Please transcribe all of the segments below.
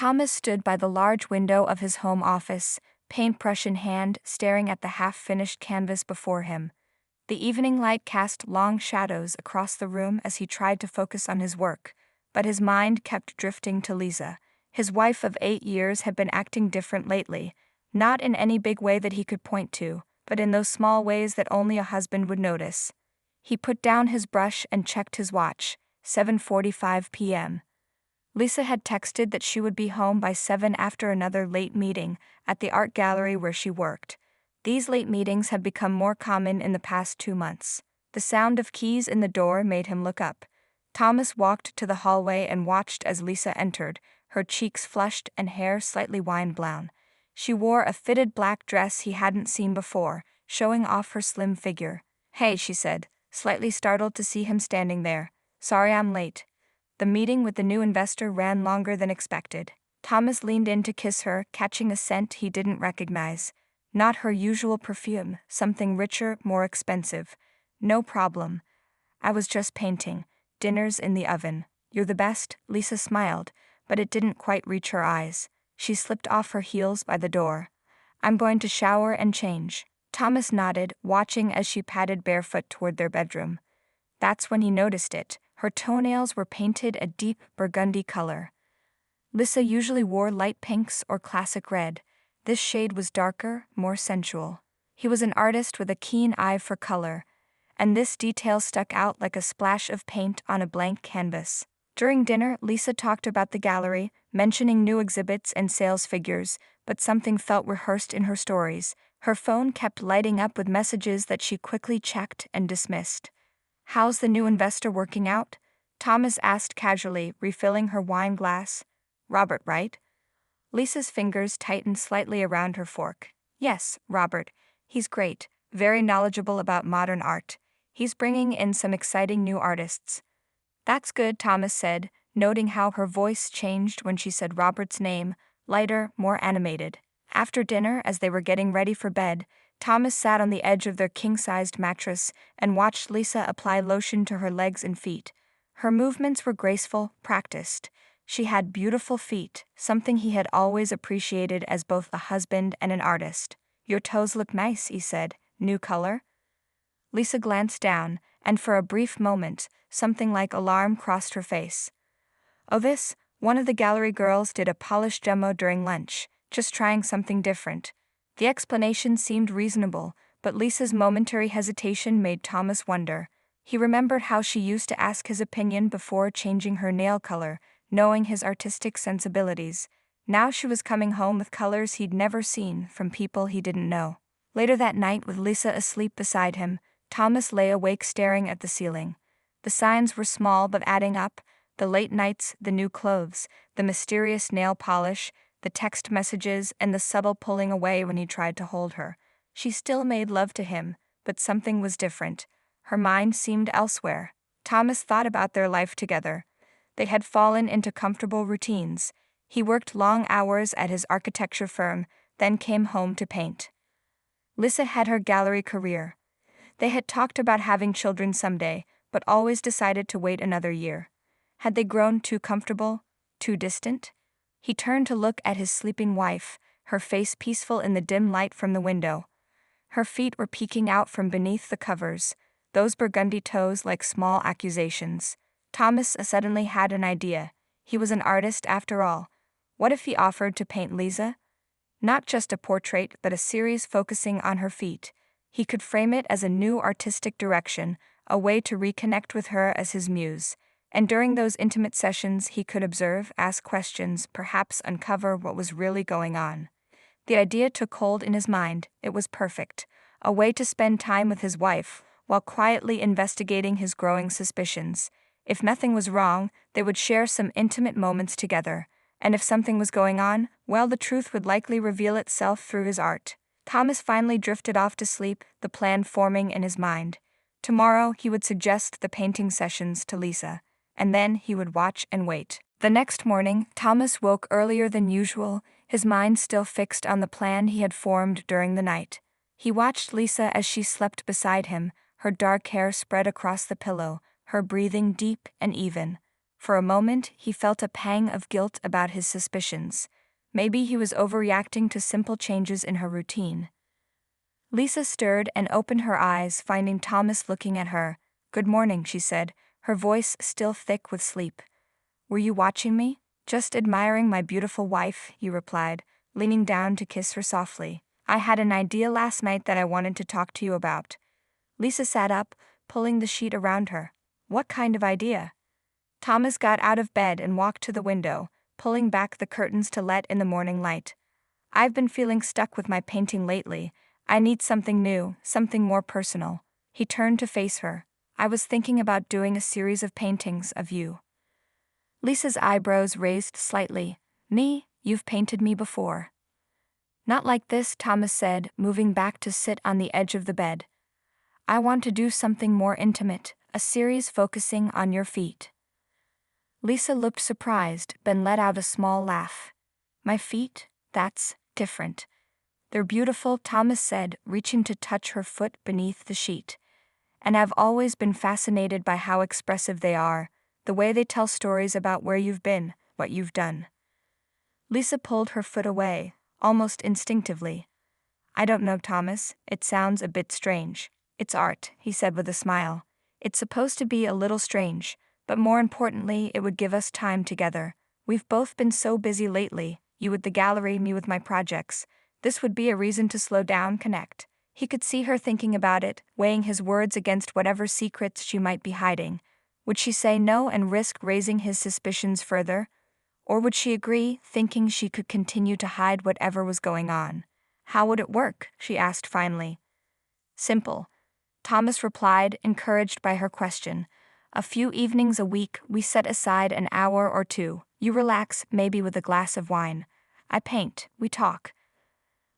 Thomas stood by the large window of his home office, paintbrush in hand, staring at the half-finished canvas before him. The evening light cast long shadows across the room as he tried to focus on his work, but his mind kept drifting to Lisa. His wife of 8 years had been acting different lately, not in any big way that he could point to, but in those small ways that only a husband would notice. He put down his brush and checked his watch, 7:45 p.m. Lisa had texted that she would be home by 7 after another late meeting at the art gallery where she worked. These late meetings had become more common in the past 2 months. The sound of keys in the door made him look up. Thomas walked to the hallway and watched as Lisa entered, her cheeks flushed and hair slightly wine-brown. She wore a fitted black dress he hadn't seen before, showing off her slim figure. "Hey," she said, slightly startled to see him standing there. "Sorry I'm late." The meeting with the new investor ran longer than expected. Thomas leaned in to kiss her, catching a scent he didn't recognize. Not her usual perfume, something richer, more expensive. "No problem. I was just painting. Dinner's in the oven." "You're the best," Lisa smiled, but it didn't quite reach her eyes. She slipped off her heels by the door. "I'm going to shower and change." Thomas nodded, watching as she padded barefoot toward their bedroom. That's when he noticed it. Her toenails were painted a deep burgundy color. Lisa usually wore light pinks or classic red. This shade was darker, more sensual. He was an artist with a keen eye for color, and this detail stuck out like a splash of paint on a blank canvas. During dinner, Lisa talked about the gallery, mentioning new exhibits and sales figures, but something felt rehearsed in her stories. Her phone kept lighting up with messages that she quickly checked and dismissed. "How's the new investor working out?" Thomas asked casually, refilling her wine glass. "Robert, right?" Lisa's fingers tightened slightly around her fork. "Yes, Robert. He's great, very knowledgeable about modern art. He's bringing in some exciting new artists." "That's good," Thomas said, noting how her voice changed when she said Robert's name, lighter, more animated. After dinner, as they were getting ready for bed, Thomas sat on the edge of their king-sized mattress and watched Lisa apply lotion to her legs and feet. Her movements were graceful, practiced. She had beautiful feet, something he had always appreciated as both a husband and an artist. "Your toes look nice," he said. "New color?" Lisa glanced down, and for a brief moment, something like alarm crossed her face. "Oh, this? One of the gallery girls did a polished demo during lunch, just trying something different." The explanation seemed reasonable, but Lisa's momentary hesitation made Thomas wonder. He remembered how she used to ask his opinion before changing her nail color, knowing his artistic sensibilities. Now she was coming home with colors he'd never seen from people he didn't know. Later that night, with Lisa asleep beside him, Thomas lay awake staring at the ceiling. The signs were small but adding up: the late nights, the new clothes, the mysterious nail polish, the text messages, and the subtle pulling away when he tried to hold her. She still made love to him, but something was different. Her mind seemed elsewhere. Thomas thought about their life together. They had fallen into comfortable routines. He worked long hours at his architecture firm, then came home to paint. Lisa had her gallery career. They had talked about having children someday, but always decided to wait another year. Had they grown too comfortable, too distant? He turned to look at his sleeping wife, her face peaceful in the dim light from the window. Her feet were peeking out from beneath the covers, those burgundy toes like small accusations. Thomas suddenly had an idea. He was an artist after all. What if he offered to paint Lisa? Not just a portrait, but a series focusing on her feet. He could frame it as a new artistic direction, a way to reconnect with her as his muse. And during those intimate sessions he could observe, ask questions, perhaps uncover what was really going on. The idea took hold in his mind. It was perfect. A way to spend time with his wife, while quietly investigating his growing suspicions. If nothing was wrong, they would share some intimate moments together. And if something was going on, well, the truth would likely reveal itself through his art. Thomas finally drifted off to sleep, the plan forming in his mind. Tomorrow he would suggest the painting sessions to Lisa. And then he would watch and wait. The next morning, Thomas woke earlier than usual, his mind still fixed on the plan he had formed during the night. He watched Lisa as she slept beside him, her dark hair spread across the pillow, her breathing deep and even. For a moment, he felt a pang of guilt about his suspicions. Maybe he was overreacting to simple changes in her routine. Lisa stirred and opened her eyes, finding Thomas looking at her. "Good morning," she said, her voice still thick with sleep. "Were you watching me?" "Just admiring my beautiful wife," he replied, leaning down to kiss her softly. "I had an idea last night that I wanted to talk to you about." Lisa sat up, pulling the sheet around her. "What kind of idea?" Thomas got out of bed and walked to the window, pulling back the curtains to let in the morning light. "I've been feeling stuck with my painting lately. I need something new, something more personal." He turned to face her. "I was thinking about doing a series of paintings of you." Lisa's eyebrows raised slightly. "Me? You've painted me before." "Not like this," Thomas said, moving back to sit on the edge of the bed. "I want to do something more intimate, a series focusing on your feet." Lisa looked surprised, then let out a small laugh. "My feet? That's different." "They're beautiful," Thomas said, reaching to touch her foot beneath the sheet. "And I've always been fascinated by how expressive they are, the way they tell stories about where you've been, what you've done." Lisa pulled her foot away, almost instinctively. "I don't know, Thomas, it sounds a bit strange." "It's art," he said with a smile. "It's supposed to be a little strange, but more importantly, it would give us time together. We've both been so busy lately, you with the gallery, me with my projects. This would be a reason to slow down, connect." He could see her thinking about it, weighing his words against whatever secrets she might be hiding. Would she say no and risk raising his suspicions further? Or would she agree, thinking she could continue to hide whatever was going on? "How would it work?" she asked finally. "Simple," Thomas replied, encouraged by her question. "A few evenings a week, we set aside an hour or two. You relax, maybe with a glass of wine. I paint, we talk.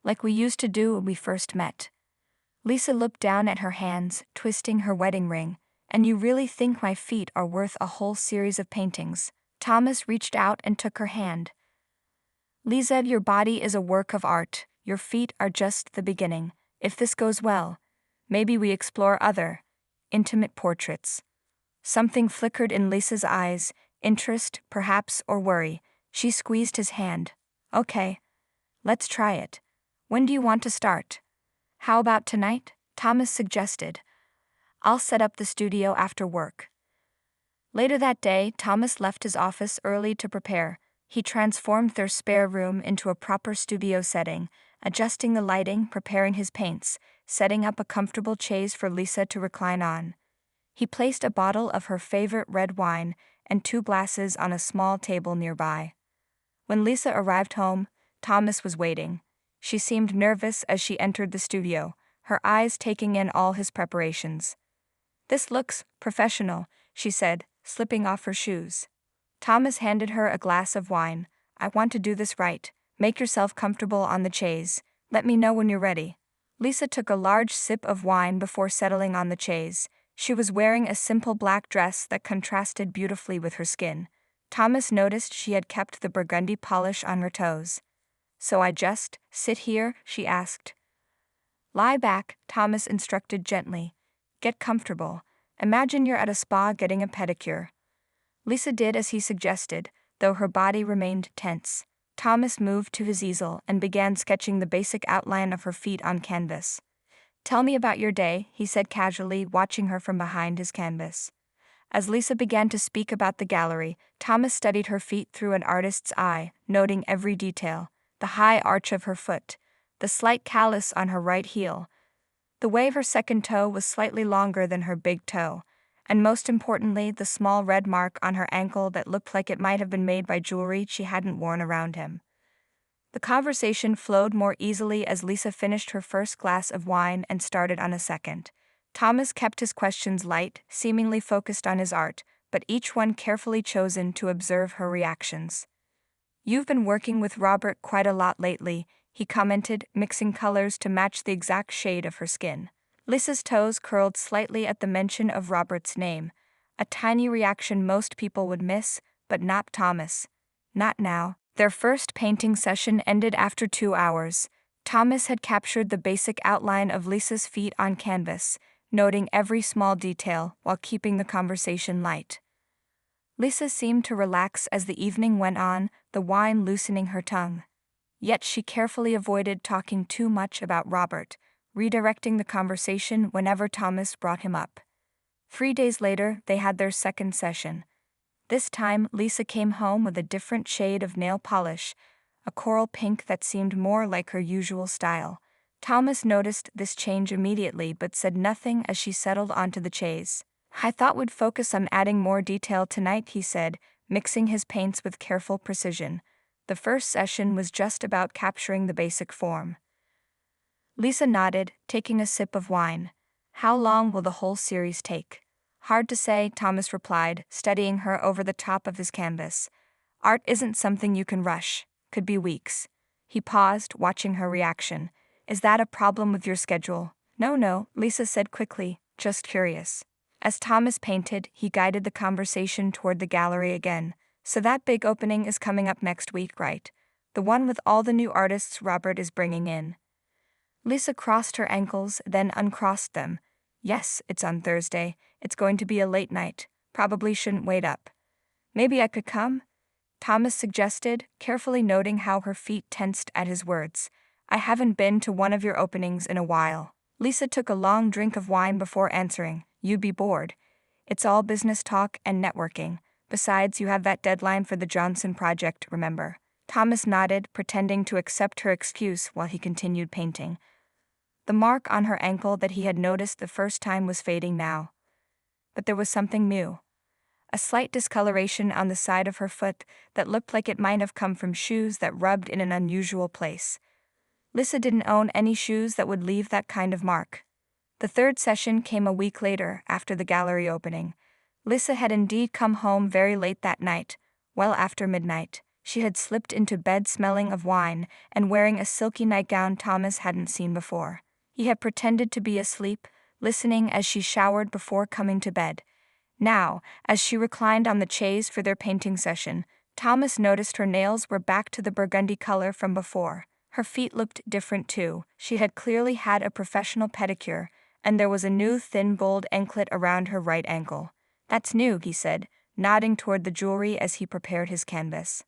Like we used to do when we first met." Lisa looked down at her hands, twisting her wedding ring. "And you really think my feet are worth a whole series of paintings?" Thomas reached out and took her hand. "Lisa, your body is a work of art. Your feet are just the beginning. If this goes well, maybe we explore other, intimate portraits." Something flickered in Lisa's eyes, interest, perhaps, or worry. She squeezed his hand. "Okay. Let's try it. When do you want to start?" "How about tonight?" Thomas suggested. "I'll set up the studio after work." Later that day, Thomas left his office early to prepare. He transformed their spare room into a proper studio setting, adjusting the lighting, preparing his paints, setting up a comfortable chaise for Lisa to recline on. He placed a bottle of her favorite red wine and 2 glasses on a small table nearby. When Lisa arrived home, Thomas was waiting. She seemed nervous as she entered the studio, her eyes taking in all his preparations. "This looks professional," she said, slipping off her shoes. Thomas handed her a glass of wine. "I want to do this right. Make yourself comfortable on the chaise. Let me know when you're ready." Lisa took a large sip of wine before settling on the chaise. She was wearing a simple black dress that contrasted beautifully with her skin. Thomas noticed she had kept the burgundy polish on her toes. "So I just sit here?" she asked. "Lie back," Thomas instructed gently. "Get comfortable. Imagine you're at a spa getting a pedicure." Lisa did as he suggested, though her body remained tense. Thomas moved to his easel and began sketching the basic outline of her feet on canvas. "Tell me about your day," he said casually, watching her from behind his canvas. As Lisa began to speak about the gallery, Thomas studied her feet through an artist's eye, noting every detail: the high arch of her foot, the slight callus on her right heel, the way her second toe was slightly longer than her big toe, and most importantly, the small red mark on her ankle that looked like it might have been made by jewelry she hadn't worn around him. The conversation flowed more easily as Lisa finished her first glass of wine and started on a second. Thomas kept his questions light, seemingly focused on his art, but each one carefully chosen to observe her reactions. "You've been working with Robert quite a lot lately," he commented, mixing colors to match the exact shade of her skin. Lisa's toes curled slightly at the mention of Robert's name, a tiny reaction most people would miss, but not Thomas. Not now. Their first painting session ended after 2 hours. Thomas had captured the basic outline of Lisa's feet on canvas, noting every small detail while keeping the conversation light. Lisa seemed to relax as the evening went on, the wine loosening her tongue. Yet she carefully avoided talking too much about Robert, redirecting the conversation whenever Thomas brought him up. 3 days later, they had their second session. This time, Lisa came home with a different shade of nail polish, a coral pink that seemed more like her usual style. Thomas noticed this change immediately but said nothing as she settled onto the chaise. "I thought we'd focus on adding more detail tonight," he said, mixing his paints with careful precision. The first session was just about capturing the basic form. Lisa nodded, taking a sip of wine. "How long will the whole series take?" "Hard to say," Thomas replied, studying her over the top of his canvas. "Art isn't something you can rush. Could be weeks." He paused, watching her reaction. "Is that a problem with your schedule?" No, Lisa said quickly, just curious. As Thomas painted, he guided the conversation toward the gallery again. "So that big opening is coming up next week, right? The one with all the new artists Robert is bringing in." Lisa crossed her ankles, then uncrossed them. "Yes, it's on Thursday. It's going to be a late night. Probably shouldn't wait up." "Maybe I could come?" Thomas suggested, carefully noting how her feet tensed at his words. "I haven't been to one of your openings in a while." Lisa took a long drink of wine before answering. "You'd be bored. It's all business talk and networking. Besides, you have that deadline for the Johnson project, remember?" Thomas nodded, pretending to accept her excuse while he continued painting. The mark on her ankle that he had noticed the first time was fading now. But there was something new. A slight discoloration on the side of her foot that looked like it might have come from shoes that rubbed in an unusual place. Lisa didn't own any shoes that would leave that kind of mark. The third session came a week later, after the gallery opening. Lisa had indeed come home very late that night, well after midnight. She had slipped into bed smelling of wine and wearing a silky nightgown Thomas hadn't seen before. He had pretended to be asleep, listening as she showered before coming to bed. Now, as she reclined on the chaise for their painting session, Thomas noticed her nails were back to the burgundy color from before. Her feet looked different too. She had clearly had a professional pedicure, and there was a new thin gold anklet around her right ankle. "That's new," he said, nodding toward the jewelry as he prepared his canvas.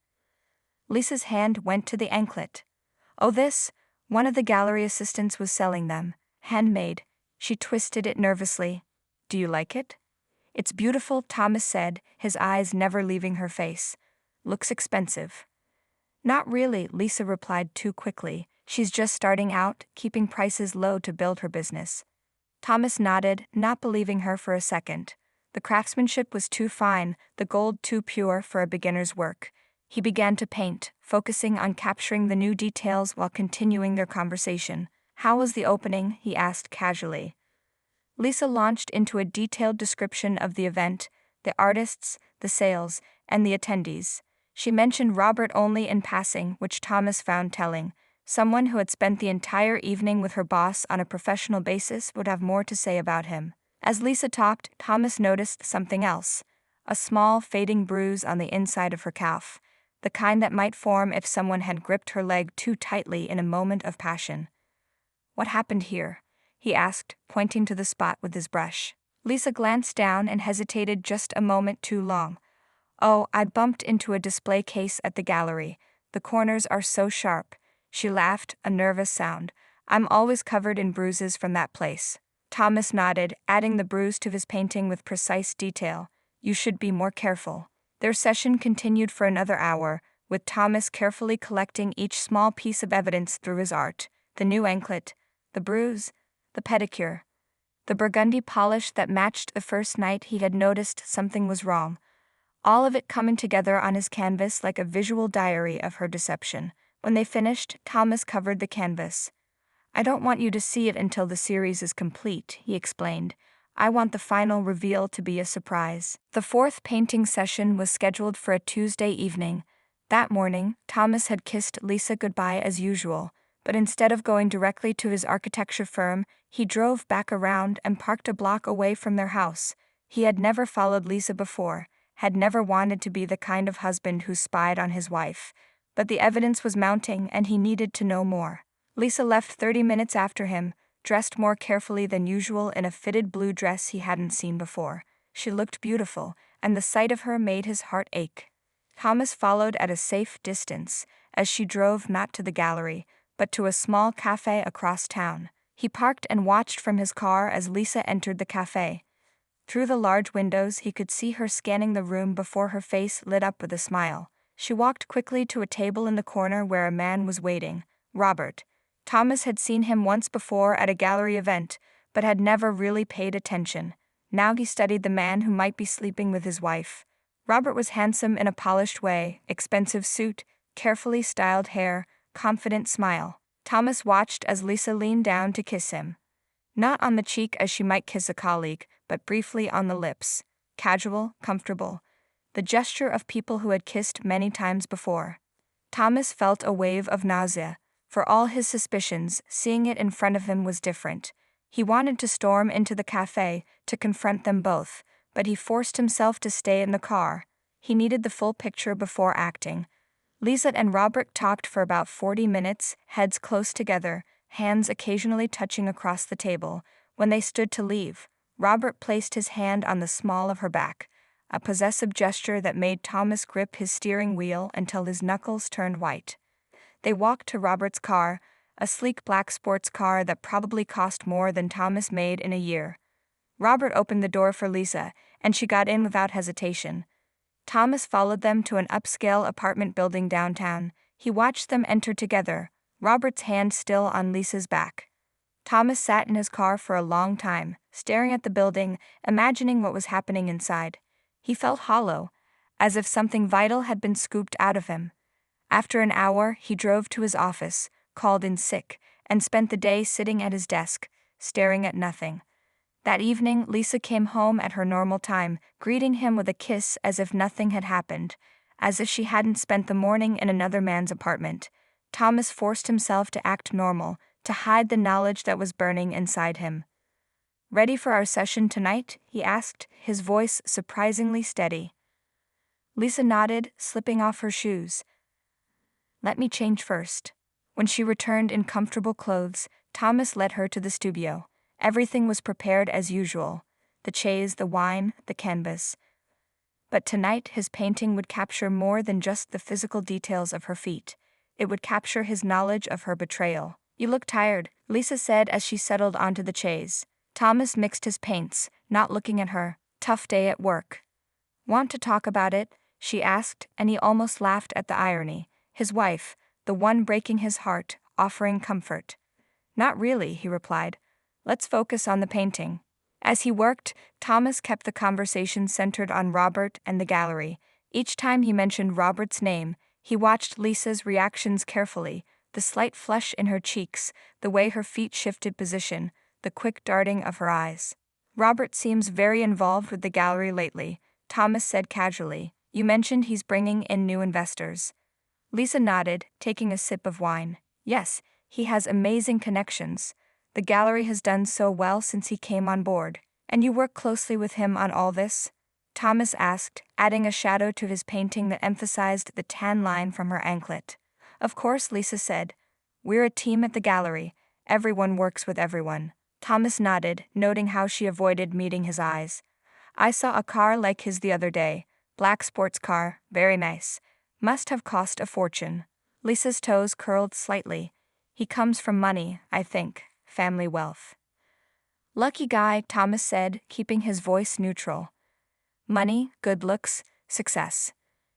Lisa's hand went to the anklet. "Oh, this? One of the gallery assistants was selling them. Handmade." She twisted it nervously. "Do you like it?" "It's beautiful," Thomas said, his eyes never leaving her face. "Looks expensive." "Not really," Lisa replied too quickly. "She's just starting out, keeping prices low to build her business." Thomas nodded, not believing her for a second. The craftsmanship was too fine, the gold too pure for a beginner's work. He began to paint, focusing on capturing the new details while continuing their conversation. "How was the opening?" he asked casually. Lisa launched into a detailed description of the event, the artists, the sales, and the attendees. She mentioned Robert only in passing, which Thomas found telling. Someone who had spent the entire evening with her boss on a professional basis would have more to say about him. As Lisa talked, Thomas noticed something else. A small, fading bruise on the inside of her calf. The kind that might form if someone had gripped her leg too tightly in a moment of passion. "What happened here?" he asked, pointing to the spot with his brush. Lisa glanced down and hesitated just a moment too long. "Oh, I bumped into a display case at the gallery. The corners are so sharp." She laughed, a nervous sound. "I'm always covered in bruises from that place." Thomas nodded, adding the bruise to his painting with precise detail. "You should be more careful." Their session continued for another hour, with Thomas carefully collecting each small piece of evidence through his art. The new anklet, the bruise, the pedicure, the burgundy polish that matched the first night he had noticed something was wrong. All of it coming together on his canvas like a visual diary of her deception. When they finished, Thomas covered the canvas. "I don't want you to see it until the series is complete," he explained. "I want the final reveal to be a surprise." The fourth painting session was scheduled for a Tuesday evening. That morning, Thomas had kissed Lisa goodbye as usual, but instead of going directly to his architecture firm, he drove back around and parked a block away from their house. He had never followed Lisa before, had never wanted to be the kind of husband who spied on his wife, but the evidence was mounting and he needed to know more. Lisa left 30 minutes after him, dressed more carefully than usual in a fitted blue dress he hadn't seen before. She looked beautiful, and the sight of her made his heart ache. Thomas followed at a safe distance, as she drove not to the gallery, but to a small cafe across town. He parked and watched from his car as Lisa entered the cafe. Through the large windows he could see her scanning the room before her face lit up with a smile. She walked quickly to a table in the corner where a man was waiting, Robert. Thomas had seen him once before at a gallery event, but had never really paid attention. Now he studied the man who might be sleeping with his wife. Robert was handsome in a polished way, expensive suit, carefully styled hair, confident smile. Thomas watched as Lisa leaned down to kiss him. Not on the cheek as she might kiss a colleague, but briefly on the lips. Casual, comfortable. The gesture of people who had kissed many times before. Thomas felt a wave of nausea. For all his suspicions, seeing it in front of him was different. He wanted to storm into the cafe, to confront them both, but he forced himself to stay in the car. He needed the full picture before acting. Lisa and Robert talked for about 40 minutes, heads close together, hands occasionally touching across the table. When they stood to leave, Robert placed his hand on the small of her back, a possessive gesture that made Thomas grip his steering wheel until his knuckles turned white. They walked to Robert's car, a sleek black sports car that probably cost more than Thomas made in a year. Robert opened the door for Lisa, and she got in without hesitation. Thomas followed them to an upscale apartment building downtown. He watched them enter together, Robert's hand still on Lisa's back. Thomas sat in his car for a long time, staring at the building, imagining what was happening inside. He felt hollow, as if something vital had been scooped out of him. After an hour, he drove to his office, called in sick, and spent the day sitting at his desk, staring at nothing. That evening, Lisa came home at her normal time, greeting him with a kiss as if nothing had happened, as if she hadn't spent the morning in another man's apartment. Thomas forced himself to act normal, to hide the knowledge that was burning inside him. "Ready for our session tonight?" he asked, his voice surprisingly steady. Lisa nodded, slipping off her shoes. "Let me change first." When she returned in comfortable clothes, Thomas led her to the studio. Everything was prepared as usual. The chaise, the wine, the canvas. But tonight his painting would capture more than just the physical details of her feet. It would capture his knowledge of her betrayal. "You look tired," Lisa said as she settled onto the chaise. Thomas mixed his paints, not looking at her. "Tough day at work." "Want to talk about it?" she asked, and he almost laughed at the irony. His wife, the one breaking his heart, offering comfort. "Not really," he replied. "Let's focus on the painting." As he worked, Thomas kept the conversation centered on Robert and the gallery. Each time he mentioned Robert's name, he watched Lisa's reactions carefully, the slight flush in her cheeks, the way her feet shifted position, the quick darting of her eyes. "Robert seems very involved with the gallery lately," Thomas said casually. "You mentioned he's bringing in new investors." Lisa nodded, taking a sip of wine. "Yes, he has amazing connections. The gallery has done so well since he came on board." "And you work closely with him on all this?" Thomas asked, adding a shadow to his painting that emphasized the tan line from her anklet. "Of course," Lisa said. "We're a team at the gallery. Everyone works with everyone." Thomas nodded, noting how she avoided meeting his eyes. "I saw a car like his the other day. Black sports car, very nice. Must have cost a fortune." Lisa's toes curled slightly. "He comes from money, I think. Family wealth." "Lucky guy," Thomas said, keeping his voice neutral. "Money, good looks, success.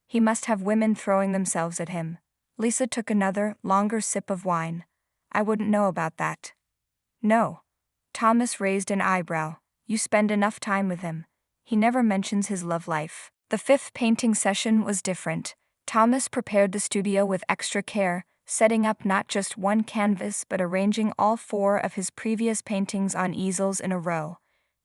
He must have women throwing themselves at him." Lisa took another, longer sip of wine. "I wouldn't know about that." "No." Thomas raised an eyebrow. "You spend enough time with him. He never mentions his love life." The fifth painting session was different. Thomas prepared the studio with extra care, setting up not just one canvas but arranging all 4 of his previous paintings on easels in a row.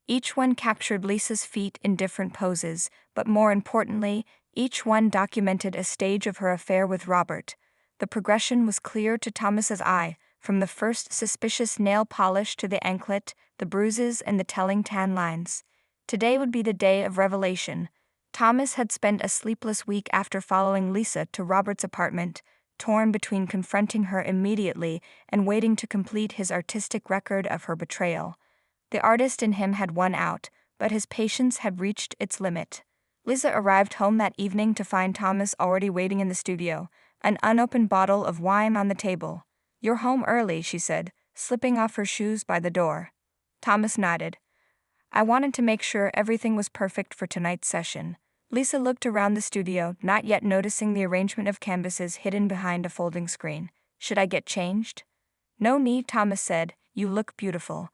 Each one captured Lisa's feet in different poses, but more importantly, each one documented a stage of her affair with Robert. The progression was clear to Thomas's eye, from the first suspicious nail polish to the anklet, the bruises and the telling tan lines. Today would be the day of revelation. Thomas had spent a sleepless week after following Lisa to Robert's apartment, torn between confronting her immediately and waiting to complete his artistic record of her betrayal. The artist in him had won out, but his patience had reached its limit. Lisa arrived home that evening to find Thomas already waiting in the studio, an unopened bottle of wine on the table. "You're home early," she said, slipping off her shoes by the door. Thomas nodded. "I wanted to make sure everything was perfect for tonight's session." Lisa looked around the studio, not yet noticing the arrangement of canvases hidden behind a folding screen. "Should I get changed?" "No need," Thomas said. "You look beautiful.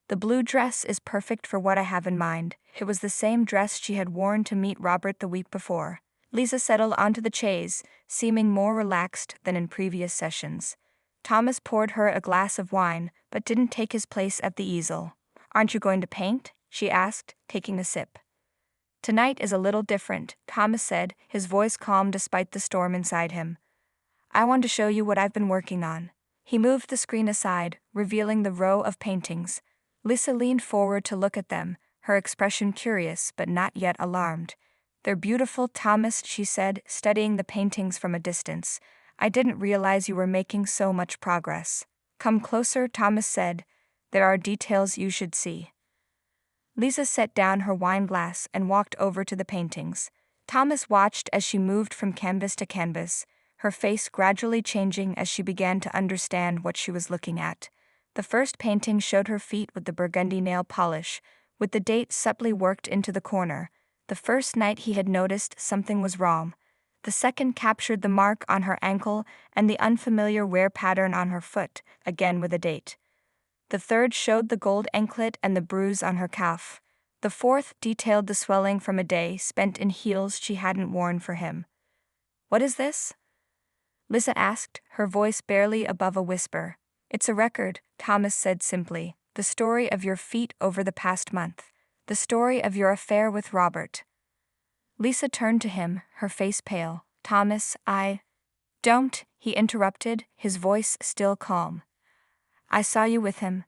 The blue dress is perfect for what I have in mind." It was the same dress she had worn to meet Robert the week before. Lisa settled onto the chaise, seeming more relaxed than in previous sessions. Thomas poured her a glass of wine, but didn't take his place at the easel. "Aren't you going to paint?" she asked, taking a sip. "Tonight is a little different," Thomas said, his voice calm despite the storm inside him. "I want to show you what I've been working on." He moved the screen aside, revealing the row of paintings. Lisa leaned forward to look at them, her expression curious but not yet alarmed. "They're beautiful, Thomas," she said, studying the paintings from a distance. "I didn't realize you were making so much progress." "Come closer," Thomas said. "There are details you should see." Lisa set down her wine glass and walked over to the paintings. Thomas watched as she moved from canvas to canvas, her face gradually changing as she began to understand what she was looking at. The first painting showed her feet with the burgundy nail polish, with the date subtly worked into the corner. The first night he had noticed something was wrong. The second captured the mark on her ankle and the unfamiliar wear pattern on her foot, again with a date. The third showed the gold anklet and the bruise on her calf. The fourth detailed the swelling from a day spent in heels she hadn't worn for him. "What is this?" Lisa asked, her voice barely above a whisper. "It's a record," Thomas said simply. "The story of your feet over the past month. The story of your affair with Robert." Lisa turned to him, her face pale. "Thomas, Don't," he interrupted, his voice still calm. "I saw you with him.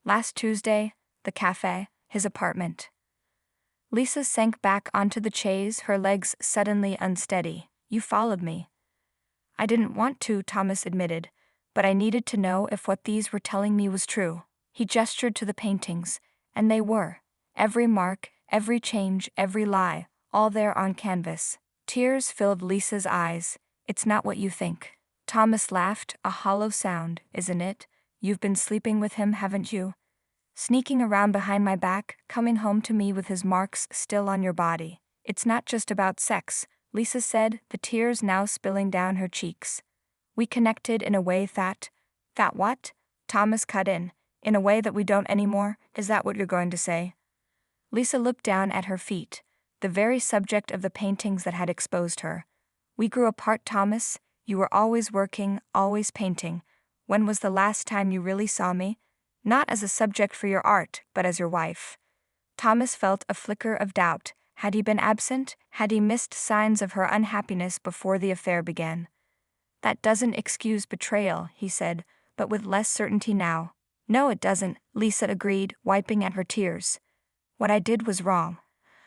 Last Tuesday, the cafe, his apartment." Lisa sank back onto the chaise, her legs suddenly unsteady. "You followed me." "I didn't want to," Thomas admitted, "but I needed to know if what these were telling me was true." He gestured to the paintings, and they were. Every mark, every change, every lie, all there on canvas. Tears filled Lisa's eyes. "It's not what you think." Thomas laughed, a hollow sound, "Isn't it? You've been sleeping with him, haven't you? Sneaking around behind my back, coming home to me with his marks still on your body. It's not just about sex," Lisa said, the tears now spilling down her cheeks. "We connected in a way that what?" Thomas cut in. "In a way that we don't anymore, is that what you're going to say?" Lisa looked down at her feet, the very subject of the paintings that had exposed her. "We grew apart, Thomas. You were always working, always painting. When was the last time you really saw me? Not as a subject for your art, but as your wife." Thomas felt a flicker of doubt. Had he been absent? Had he missed signs of her unhappiness before the affair began? "That doesn't excuse betrayal," he said, but with less certainty now. "No, it doesn't," Lisa agreed, wiping at her tears. "What I did was wrong.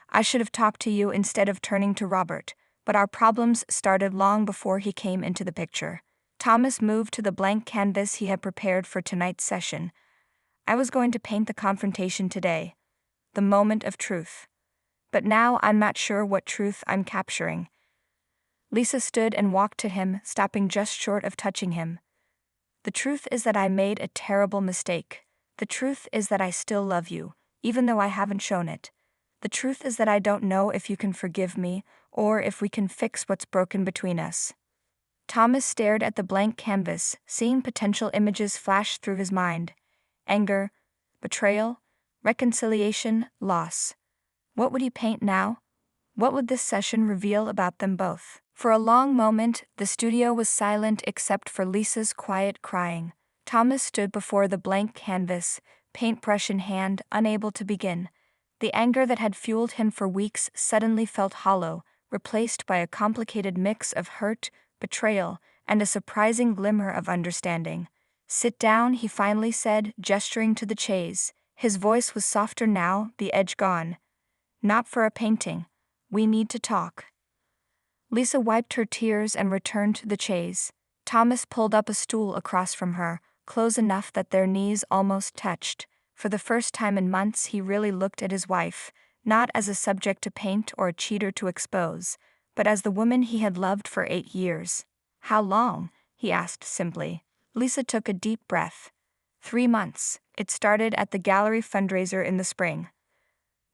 I should have talked to you instead of turning to Robert, but our problems started long before he came into the picture." Thomas moved to the blank canvas he had prepared for tonight's session. "I was going to paint the confrontation today. The moment of truth. But now I'm not sure what truth I'm capturing." Lisa stood and walked to him, stopping just short of touching him. "The truth is that I made a terrible mistake. The truth is that I still love you, even though I haven't shown it. The truth is that I don't know if you can forgive me, or if we can fix what's broken between us." Thomas stared at the blank canvas, seeing potential images flash through his mind. Anger, betrayal, reconciliation, loss. What would he paint now? What would this session reveal about them both? For a long moment, the studio was silent except for Lisa's quiet crying. Thomas stood before the blank canvas, paintbrush in hand, unable to begin. The anger that had fueled him for weeks suddenly felt hollow, replaced by a complicated mix of hurt, betrayal, and a surprising glimmer of understanding. "Sit down," he finally said, gesturing to the chaise. His voice was softer now, the edge gone. "Not for a painting. We need to talk." Lisa wiped her tears and returned to the chaise. Thomas pulled up a stool across from her, close enough that their knees almost touched. For the first time in months he really looked at his wife, not as a subject to paint or a cheater to expose, but as the woman he had loved for 8 years. How long? He asked simply. Lisa took a deep breath. 3 months. It started at the gallery fundraiser in the spring.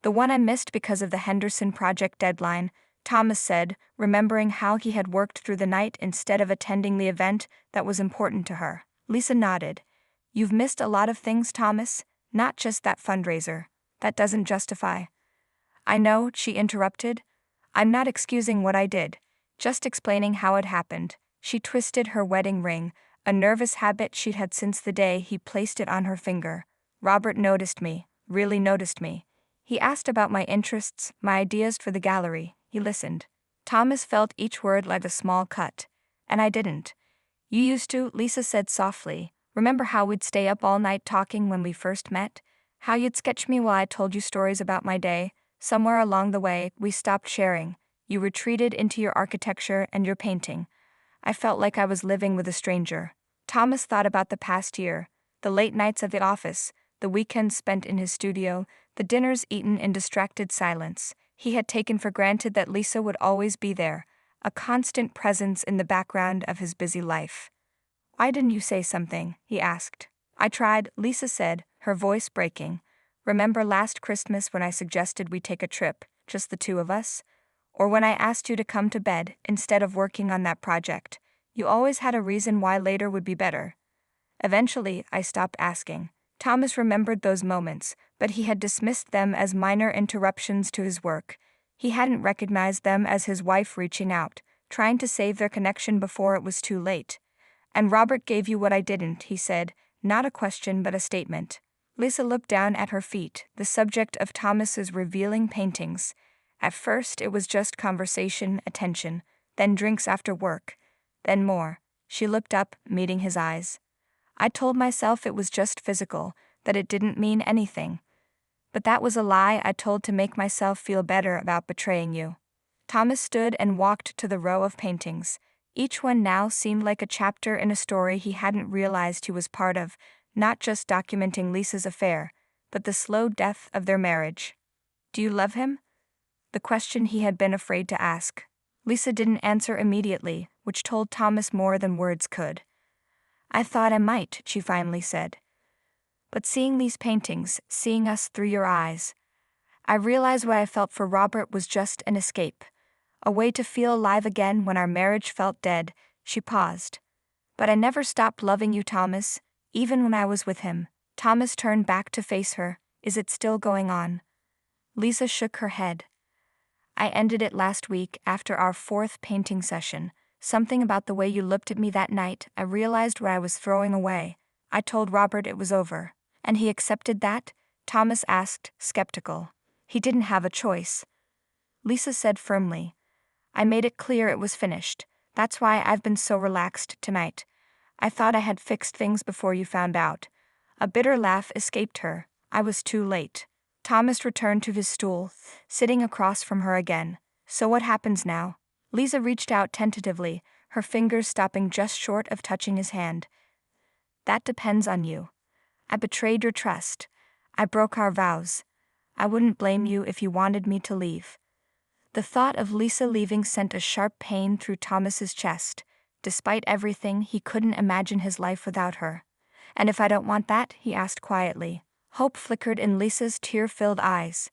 The one I missed because of the Henderson project deadline, Thomas said, remembering how he had worked through the night instead of attending the event that was important to her. Lisa nodded. You've missed a lot of things, Thomas, not just that fundraiser. That doesn't justify. I know, she interrupted. I'm not excusing what I did, just explaining how it happened. She twisted her wedding ring, a nervous habit she'd had since the day he placed it on her finger. Robert noticed me, really noticed me. He asked about my interests, my ideas for the gallery. He listened. Thomas felt each word like a small cut. And I didn't. You used to, Lisa said softly. Remember how we'd stay up all night talking when we first met? How you'd sketch me while I told you stories about my day? Somewhere along the way, we stopped sharing. You retreated into your architecture and your painting. I felt like I was living with a stranger. Thomas thought about the past year, the late nights at the office, the weekends spent in his studio, the dinners eaten in distracted silence. He had taken for granted that Lisa would always be there, a constant presence in the background of his busy life. Why didn't you say something? He asked. I tried, Lisa said, her voice breaking. Remember last Christmas when I suggested we take a trip, just the two of us? Or when I asked you to come to bed instead of working on that project? You always had a reason why later would be better. Eventually, I stopped asking. Thomas remembered those moments, but he had dismissed them as minor interruptions to his work. He hadn't recognized them as his wife reaching out, trying to save their connection before it was too late. And Robert gave you what I didn't, he said, not a question but a statement. Lisa looked down at her feet, the subject of Thomas's revealing paintings. At first it was just conversation, attention, then drinks after work, then more. She looked up, meeting his eyes. I told myself it was just physical, that it didn't mean anything. But that was a lie I told to make myself feel better about betraying you. Thomas stood and walked to the row of paintings. Each one now seemed like a chapter in a story he hadn't realized he was part of, not just documenting Lisa's affair, but the slow death of their marriage. Do you love him? The question he had been afraid to ask. Lisa didn't answer immediately, which told Thomas more than words could. I thought I might, she finally said. But seeing these paintings, seeing us through your eyes, I realized what I felt for Robert was just an escape. A way to feel alive again when our marriage felt dead. She paused. But I never stopped loving you, Thomas, even when I was with him. Thomas turned back to face her. Is it still going on? Lisa shook her head. I ended it last week after our 4th painting session. Something about the way you looked at me that night, I realized what I was throwing away. I told Robert it was over. And he accepted that? Thomas asked, skeptical. He didn't have a choice. Lisa said firmly. I made it clear it was finished. That's why I've been so relaxed tonight. I thought I had fixed things before you found out. A bitter laugh escaped her. I was too late. Thomas returned to his stool, sitting across from her again. So what happens now? Lisa reached out tentatively, her fingers stopping just short of touching his hand. That depends on you. I betrayed your trust. I broke our vows. I wouldn't blame you if you wanted me to leave. The thought of Lisa leaving sent a sharp pain through Thomas's chest. Despite everything, he couldn't imagine his life without her. And if I don't want that, he asked quietly. Hope flickered in Lisa's tear-filled eyes.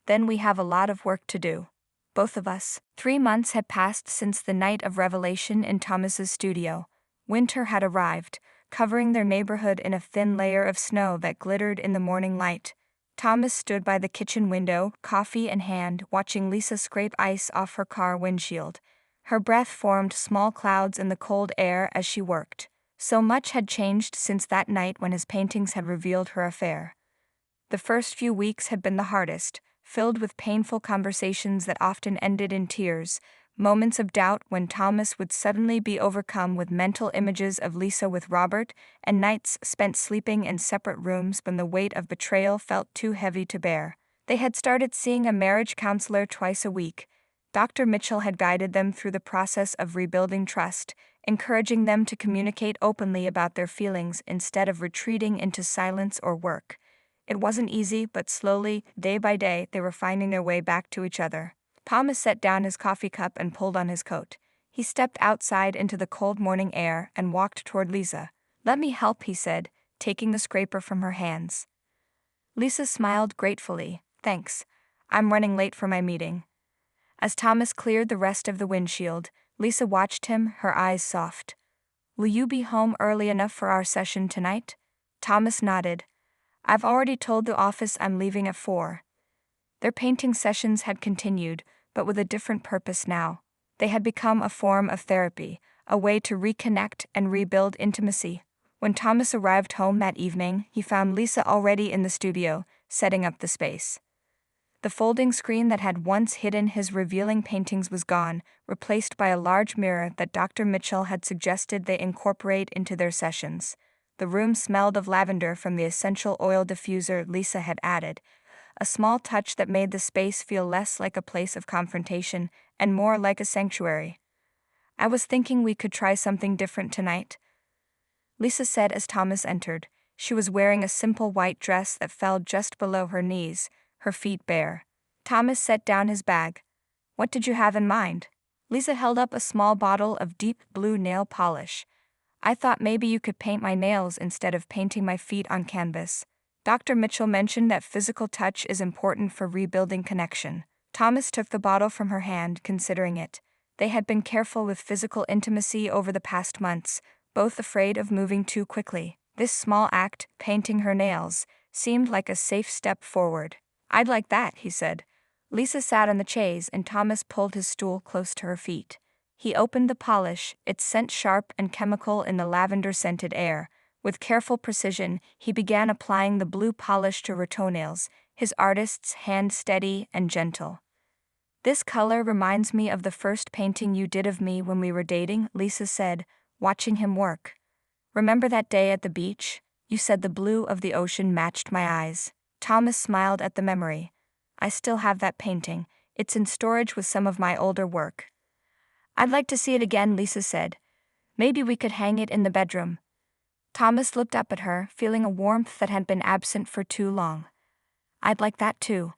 Then we have a lot of work to do. Both of us. 3 months had passed since the night of revelation in Thomas's studio. Winter had arrived, covering their neighborhood in a thin layer of snow that glittered in the morning light. Thomas stood by the kitchen window, coffee in hand, watching Lisa scrape ice off her car windshield. Her breath formed small clouds in the cold air as she worked. So much had changed since that night when his paintings had revealed her affair. The first few weeks had been the hardest, filled with painful conversations that often ended in tears, moments of doubt when Thomas would suddenly be overcome with mental images of Lisa with Robert, and nights spent sleeping in separate rooms when the weight of betrayal felt too heavy to bear. They had started seeing a marriage counselor twice a week. Dr. Mitchell had guided them through the process of rebuilding trust, encouraging them to communicate openly about their feelings instead of retreating into silence or work. It wasn't easy, but slowly, day by day, they were finding their way back to each other. Thomas set down his coffee cup and pulled on his coat. He stepped outside into the cold morning air and walked toward Lisa. "Let me help," he said, taking the scraper from her hands. Lisa smiled gratefully. "Thanks. I'm running late for my meeting." As Thomas cleared the rest of the windshield, Lisa watched him, her eyes soft. "Will you be home early enough for our session tonight?" Thomas nodded. "I've already told the office I'm leaving at 4. Their painting sessions had continued, but with a different purpose now. They had become a form of therapy, a way to reconnect and rebuild intimacy. When Thomas arrived home that evening, he found Lisa already in the studio, setting up the space. The folding screen that had once hidden his revealing paintings was gone, replaced by a large mirror that Dr. Mitchell had suggested they incorporate into their sessions. The room smelled of lavender from the essential oil diffuser Lisa had added, a small touch that made the space feel less like a place of confrontation and more like a sanctuary. "I was thinking we could try something different tonight," Lisa said as Thomas entered. She was wearing a simple white dress that fell just below her knees, her feet bare. Thomas set down his bag. "What did you have in mind?" Lisa held up a small bottle of deep blue nail polish. "I thought maybe you could paint my nails instead of painting my feet on canvas. Dr. Mitchell mentioned that physical touch is important for rebuilding connection." Thomas took the bottle from her hand, considering it. They had been careful with physical intimacy over the past months, both afraid of moving too quickly. This small act, painting her nails, seemed like a safe step forward. "I'd like that," he said. Lisa sat on the chaise and Thomas pulled his stool close to her feet. He opened the polish, its scent sharp and chemical in the lavender-scented air. With careful precision, he began applying the blue polish to her toenails, his artist's hand steady and gentle. "This color reminds me of the first painting you did of me when we were dating," Lisa said, watching him work. "Remember that day at the beach? You said the blue of the ocean matched my eyes." Thomas smiled at the memory. "I still have that painting. It's in storage with some of my older work." "I'd like to see it again," Lisa said. "Maybe we could hang it in the bedroom." Thomas looked up at her, feeling a warmth that had been absent for too long. "I'd like that too."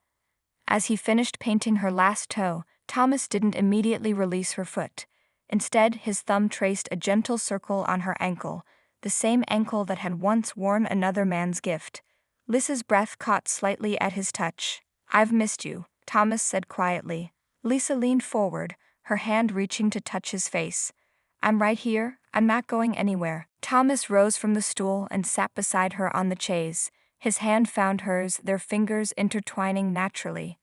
As he finished painting her last toe, Thomas didn't immediately release her foot. Instead, his thumb traced a gentle circle on her ankle, the same ankle that had once worn another man's gift. Lisa's breath caught slightly at his touch. "I've missed you," Thomas said quietly. Lisa leaned forward, her hand reaching to touch his face. "I'm right here, I'm not going anywhere." Thomas rose from the stool and sat beside her on the chaise. His hand found hers, their fingers intertwining naturally.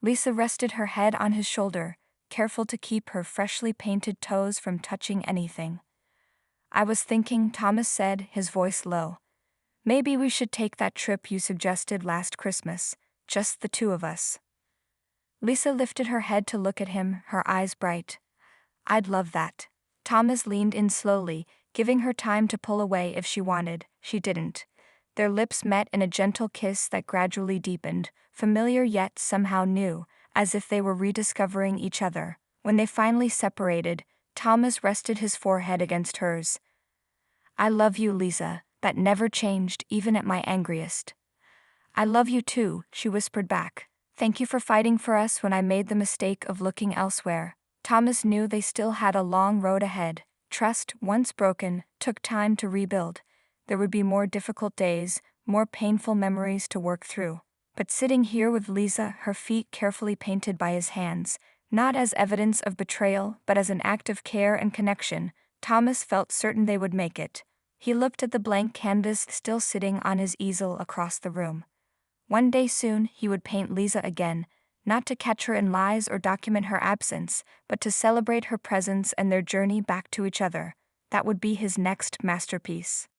Lisa rested her head on his shoulder, careful to keep her freshly painted toes from touching anything. "I was thinking," Thomas said, his voice low. "Maybe we should take that trip you suggested last Christmas, just the two of us." Lisa lifted her head to look at him, her eyes bright. "I'd love that." Thomas leaned in slowly, giving her time to pull away if she wanted. She didn't. Their lips met in a gentle kiss that gradually deepened, familiar yet somehow new, as if they were rediscovering each other. When they finally separated, Thomas rested his forehead against hers. "I love you, Lisa. That never changed, even at my angriest." "I love you too," she whispered back. "Thank you for fighting for us when I made the mistake of looking elsewhere." Thomas knew they still had a long road ahead. Trust, once broken, took time to rebuild. There would be more difficult days, more painful memories to work through. But sitting here with Lisa, her feet carefully painted by his hands, not as evidence of betrayal but as an act of care and connection, Thomas felt certain they would make it. He looked at the blank canvas still sitting on his easel across the room. One day soon he would paint Lisa again, not to catch her in lies or document her absence, but to celebrate her presence and their journey back to each other. That would be his next masterpiece.